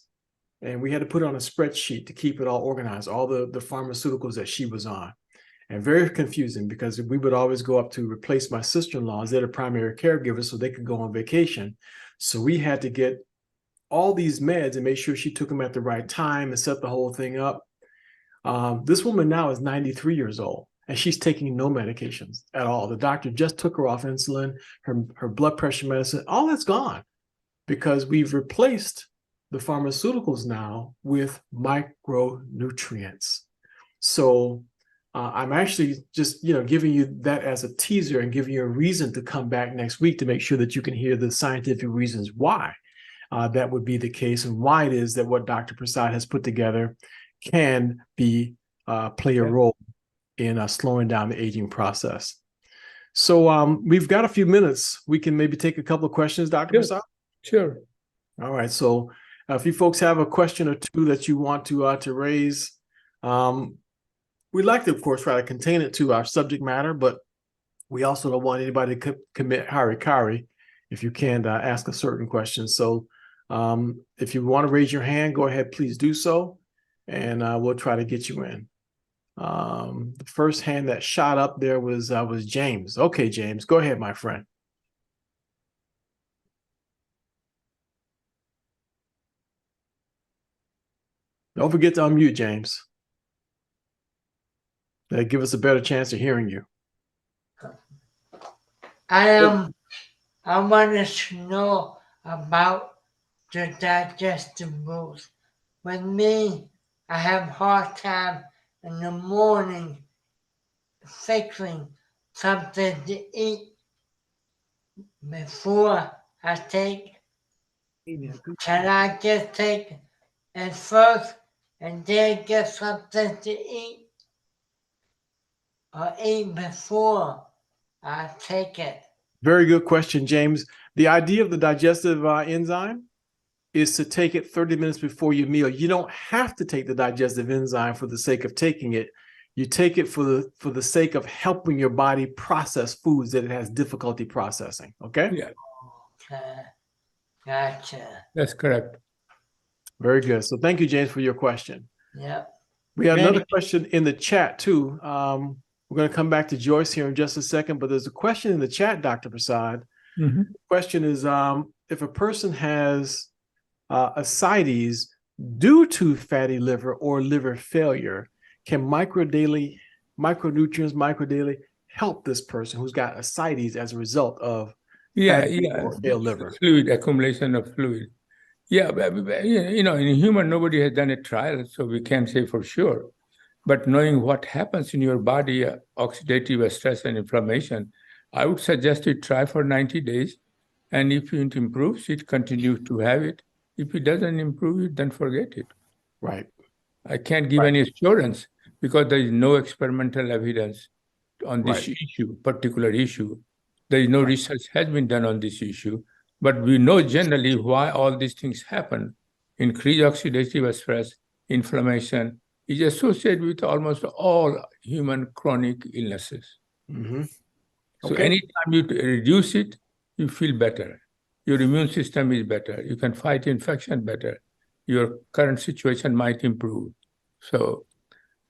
and we had to put it on a spreadsheet to keep it all organized, all the pharmaceuticals that she was on. And very confusing, because we would always go up to replace my sister-in-laws. They're the primary caregivers, so they could go on vacation. So we had to get all these meds and make sure she took them at the right time and set the whole thing up. This woman now is 93 years old, and she's taking no medications at all. The doctor just took her off insulin, her blood pressure medicine, all that's gone, because we've replaced the pharmaceuticals now with micronutrients. So I'm actually just giving you that as a teaser and giving you a reason to come back next week to make sure that you can hear the scientific reasons why that would be the case, and why it is that what Dr. Prasad has put together can play a role in slowing down the aging process. So we've got a few minutes. We can maybe take a couple of questions, Dr. Prasad? Sure. All right. So if you folks have a question or two that you want to raise, we'd like to, of course, try to contain it to our subject matter, but we also don't want anybody to commit harikari if you can't ask a certain question. So if you want to raise your hand, go ahead, please do so, and we'll try to get you in. The first hand that shot up there was James. Okay, James, go ahead, my friend. Don't forget to unmute, James. That'll give us a better chance of hearing you. I wanted to know about the digestive rules. With me, I have a hard time in the morning fixing something to eat before I take. Can I just take it first and then get something to eat? Or eat before I take it? Very good question, James. The idea of the digestive enzyme is to take it 30 minutes before your meal. You don't have to take the digestive enzyme for the sake of taking it. You take it for the sake of helping your body process foods that it has difficulty processing. Okay? Yeah. Okay. Gotcha. That's correct. Very good. So thank you, James, for your question. Yep. We have another question in the chat too. We're going to come back to Joyce here in just a second, but there's a question in the chat, Dr. Prasad. Mm-hmm. The question is, if a person has ascites due to fatty liver or liver failure, can micronutrients, microdaily help this person who's got ascites as a result of fatty or failed liver? Fluid, accumulation of fluid. Yeah, but, you know, in human, nobody has done a trial, so we can't say for sure. But knowing what happens in your body, oxidative stress and inflammation, I would suggest you try for 90 days. And if it improves it, continue to have it. If it doesn't improve it, then forget it. Right. I can't give any assurance because there is no experimental evidence on this issue, particular issue. There is no research has been done on this issue, but we know generally why all these things happen. Increased oxidative stress, inflammation is associated with almost all human chronic illnesses. Mm-hmm. So anytime you reduce it, you feel better. Your immune system is better. You can fight infection better. Your current situation might improve. So,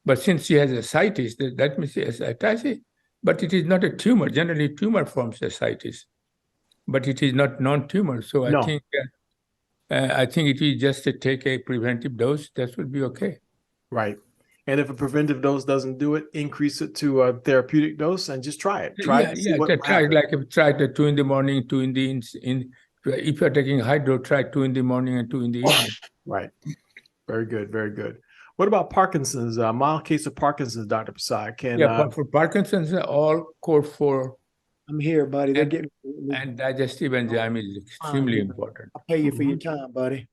but since she has ascites, that means she has ascites, but it is not a tumor. Generally, tumor forms ascites, but it is not non-tumor. So I think if you just take a preventive dose, that would be okay. Right. And if a preventive dose doesn't do it, increase it to a therapeutic dose and just try it. Try the 2 in the morning, 2 in the if you're taking hydro, try 2 in the morning and 2 in the evening. Right. Very good. Very good. What about Parkinson's? Mild case of Parkinson's, Dr. Prasad. For Parkinson's, all code for. I'm here, buddy. They're getting and digestive enzyme is extremely important. I'll pay you for your time, buddy.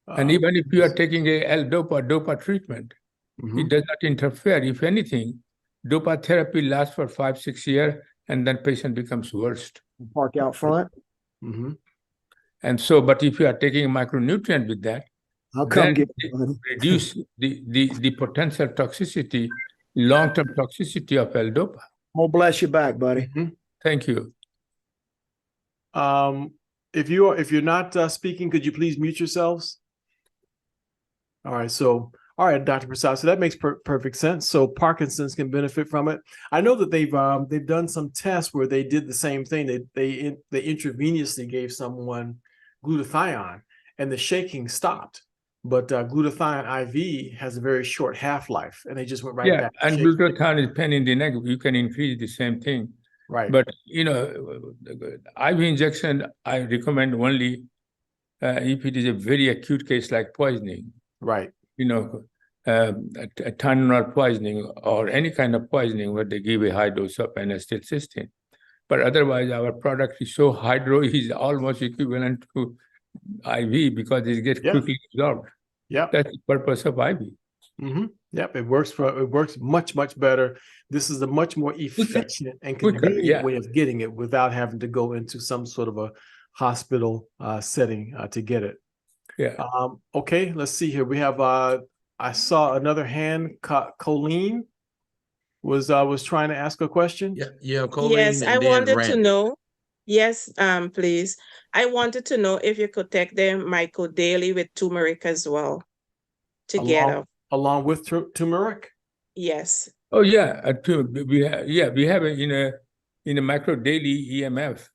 And even if you are taking a L-DOPA treatment, it does not interfere. If anything, DOPA therapy lasts for 5-6 years, and then patient becomes worse. Park out front. And so, but if you are taking a micronutrient with that, I'll come get reduce the potential toxicity, long-term toxicity of L-DOPA. Oh, bless you back, buddy. Thank you. If you're not speaking, could you please mute yourselves? All right. So, all right, Dr. Prasad. So that makes perfect sense. So Parkinson's can benefit from it. I know that they've done some tests where they did the same thing. They intravenously gave someone glutathione, and the shaking stopped. But glutathione IV has a very short half-life, and they just went right back. And glutathione is pen in the neck. You can increase the same thing. Right. But, you know, IV injection, I recommend only if it is a very acute case like poisoning. Right. You know, a Tylenol poisoning or any kind of poisoning where they give a high dose of N-acetylcysteine. But otherwise, our product is so hydro is almost equivalent to IV because it gets quickly absorbed. Yeah, that's the purpose of IV. Yep, it works much better. This is a much more efficient and convenient way of getting it without having to go into some sort of a hospital setting to get it. Yeah. Okay, let's see here. We have I saw another hand. Colleen was trying to ask a question. Yeah, Colleen. Yes, I wanted to know. Yes, please. I wanted to know if you could take the Myco daily with turmeric as well together. Along with turmeric? Yes. Oh yeah, we have in a micro daily EMF.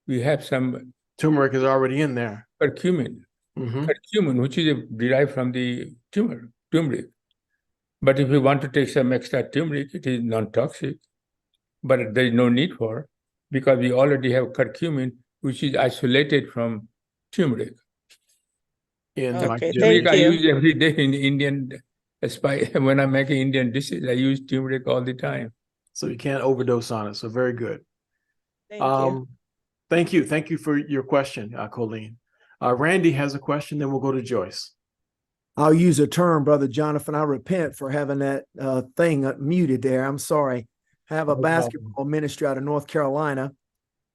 We have some turmeric is already in there. Curcumin. Curcumin, which is derived from the turmeric. But if you want to take some extra turmeric, it is non-toxic. But there is no need for, because we already have curcumin, which is isolated from turmeric. Okay, turmeric thank I you. use every day in Indian. When I'm making Indian dishes, I use turmeric all the time. So you can't overdose on it. So very good. Thank you. Thank you for your question, Colleen. Randy has a question, then we'll go to Joyce. I'll use a term, Brother Jonathan. I repent for having that thing muted there. I'm sorry. I have a basketball ministry out of North Carolina.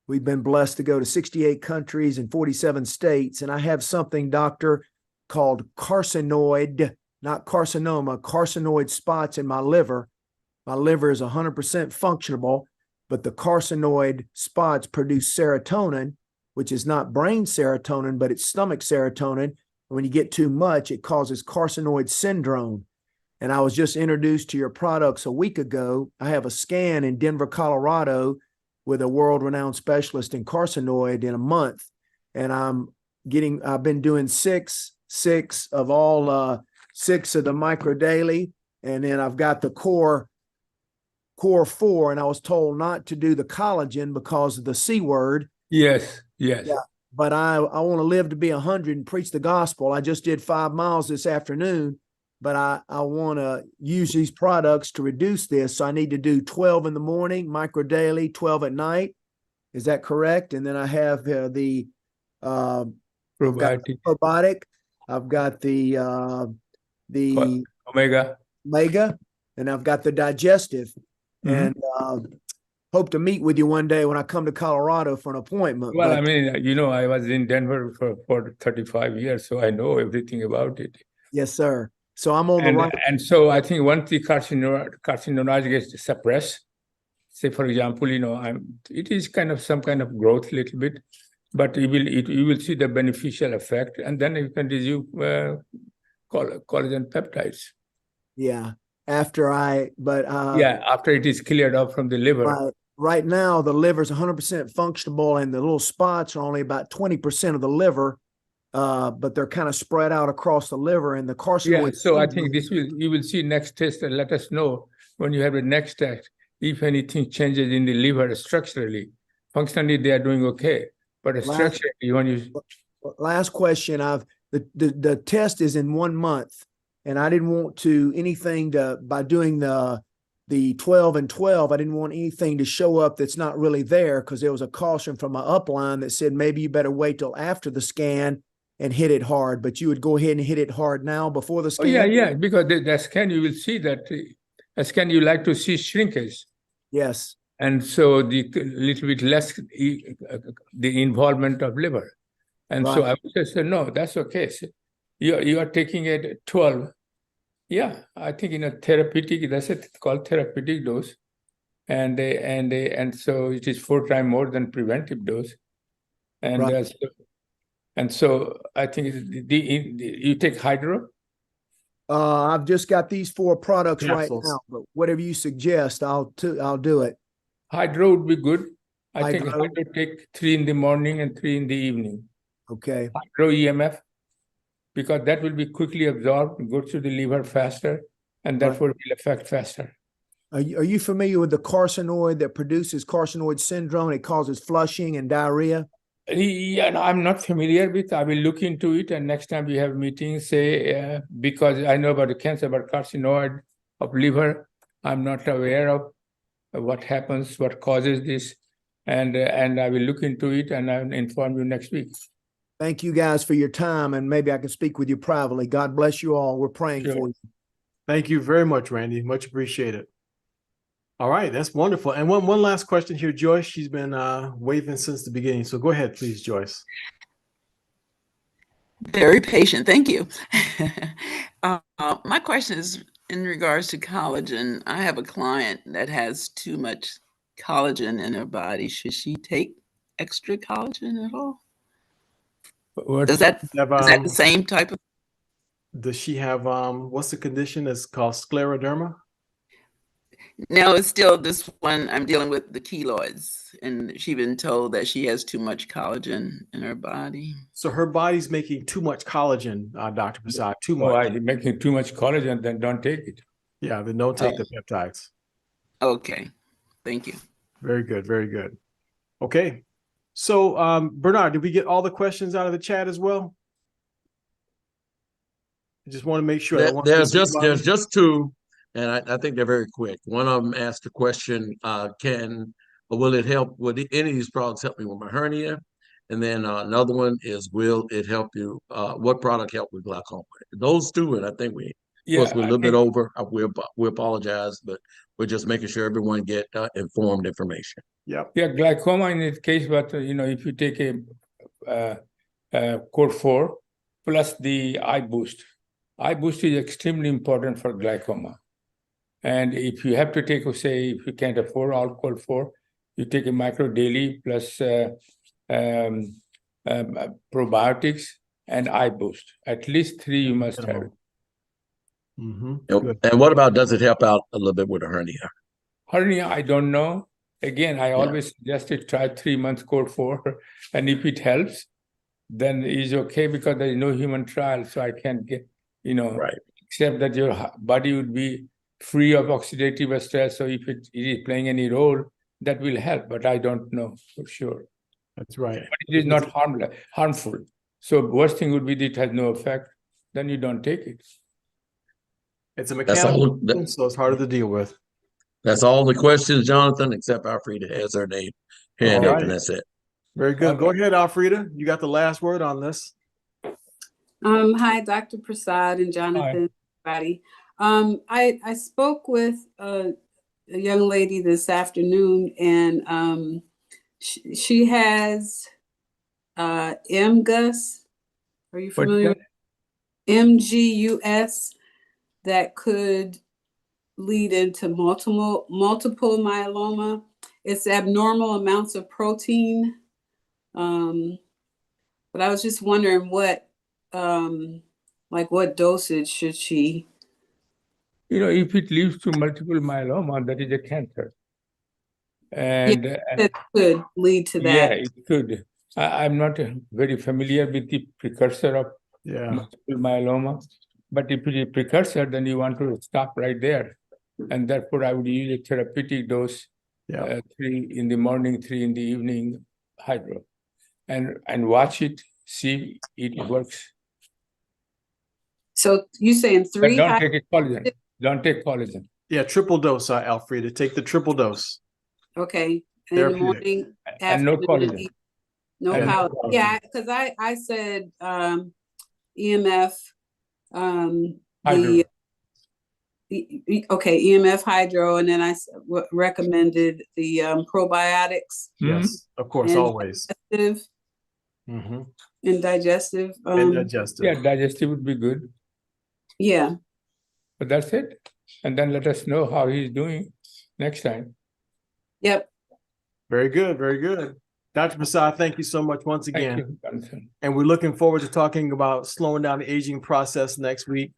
We've been blessed to go to 68 countries and 47 states. And I have something, doctor, called carcinoid, not carcinoma, carcinoid spots in my liver. My liver is 100% functionable, but the carcinoid spots produce serotonin, which is not brain serotonin, but it's stomach serotonin. When you get too much, it causes carcinoid syndrome. And I was just introduced to your products a week ago. I have a scan in Denver, Colorado with a world-renowned specialist in carcinoid in a month. And I'm I've been doing six of all 6 of the micro daily, and then I've got the core 4, and I was told not to do the collagen because of the C word. Yes, yes. Yeah. But I want to live to be 100 and preach the gospel. I just did 5 miles this afternoon, but I want to use these products to reduce this. So I need to do 12 in the morning, micro daily, 12 at night. Is that correct? And then I have the probiotic. I've got the omega, and I've got the digestive. Mhm. And hope to meet with you one day when I come to Colorado for an appointment. Well, But, I mean, you know, I was in Denver for 35 years, so I know everything about it. yes, sir. So I'm on the right. And so I think once the carcinoid gets suppressed, say for example, you know, it is kind of some kind of growth a little bit, but you will see the beneficial effect, and then you can resume collagen peptides. Yeah. After it is cleared up from the liver. Right now, the liver's 100% functional, and the little spots are only about 20% of the liver, but they're kind of spread out across the liver, and the carcinoid. Yeah, so I think you will see next test, and let us know when you have the next test if anything changes in the liver structurally. Functionally, they are doing okay, but structurally, when you. Last question, the test is in 1 month, and I didn't want by doing the 12 and 12, I didn't want anything to show up that's not really there, because there was a caution from my upline that said maybe you better wait till after the scan and hit it hard. But you would go ahead and hit it hard now before the scan? Oh, yeah, because the scan, you will see that a scan, you like to see shrinkage. Yes. And so the little bit less the involvement of liver. And so I would just say, no, that's okay. So you are taking it at 12. Yeah, I think in a therapeutic, that's it, it's called therapeutic dose. And so it is 4 times more than preventive dose. And so I think you take hydro? I've just got these 4 products right now, but whatever you suggest, I'll do it. Hydro would be good. I think hydro take 3 in the morning and 3 in the evening. Okay. Hydro EMF, because that will be quickly absorbed, go to the liver faster, and therefore will affect faster. Are you familiar with the carcinoid that produces carcinoid syndrome? It causes flushing and diarrhea. Yeah, no, I'm not familiar with. I will look into it, and next time we have meetings, say because I know about the cancer, but carcinoid of liver, I'm not aware of what happens, what causes this, and I will look into it, and I'll inform you next week. Thank you guys for your time, and maybe I can speak with you privately. God bless you all. We're praying for you. Thank you very much, Randy. Much appreciated. All right, that's wonderful. And one last question here, Joyce. She's been waving since the beginning. So go ahead, please, Joyce. Very patient. Thank you. My question is in regards to collagen. I have a client that has too much collagen in her body. Should she take extra collagen at all? Is that the same type of? Does she have what's the condition? It's called scleroderma? No, it's still this one. I'm dealing with the keloids, and she's been told that she has too much collagen in her body. So her body's making too much collagen, Dr. Prasad, too much. Oh, making too much collagen, then don't take it. Yeah, then don't take the peptides. Okay, thank you. Very good, very good. Okay, so Bernard, did we get all the questions out of the chat as well? I just want to make sure. There's just 2. And I think they're very quick. One of them asked the question, will it help, would any of these products help me with my hernia? And then another one is, will it help you, what product help with glaucoma? Those 2, and I think of course, we're a little bit over. We apologize, but we're just making sure everyone get informed information. Yep. Yeah, glaucoma in this case, but if you take a Core 4 plus the eye boost is extremely important for glaucoma. And if you have to take, say, if you can't afford all Core 4, you take a micro daily plus probiotics and eye boost. At least 3 you must have. And what about, does it help out a little bit with a hernia? Hernia, I don't know. Again, I always suggested try 3 months Core 4, and if it helps, then it's okay because there is no human trial, so I can't get, Right. except that your body would be free of oxidative stress. So if it is playing any role, that will help, but I don't know for sure. That's right. But it is not harmful. So worst thing would be that it has no effect, then you don't take it. It's a That's mechanical all. system, so it's harder to deal with. That's all the questions, Jonathan, except Alfreda has her hand All up, right. and that's it. Very good. Go ahead, Alfreda. You got the last word on this. Hi, Dr. Prasad and Jonathan, everybody. I spoke with a young lady this afternoon, and she has MGUS. Are you familiar with MGUS? That could lead into multiple myeloma. It's abnormal amounts of protein. But I was just wondering what dosage should she? If it leads to multiple myeloma, that is a cancer. And It could lead to that. yeah, it could. I'm not very familiar with the precursor of multiple myeloma, but if it is a precursor, then you want to stop right there. And therefore, I would use a therapeutic dose, 3 in the morning, 3 in the evening, hydro, and watch it, see it works. So you saying 3? But don't take collagen. Don't take collagen. Yeah, triple dose, Alfreda. Take the triple dose. Okay. In the morning, and no collagen. No collagen. Yeah, because I said EMF, EMF hydro, and then I recommended the probiotics. Yes, of course, always. Digestive. And digestive. And digestive. Yeah, digestive would be good. Yeah. But that's it. And then let us know how he's doing next time. Yep. Very good. Very good. Dr. Prasad, thank you so much once again. Thank you, Jonathan. And we're looking forward to talking about slowing down the aging process next week.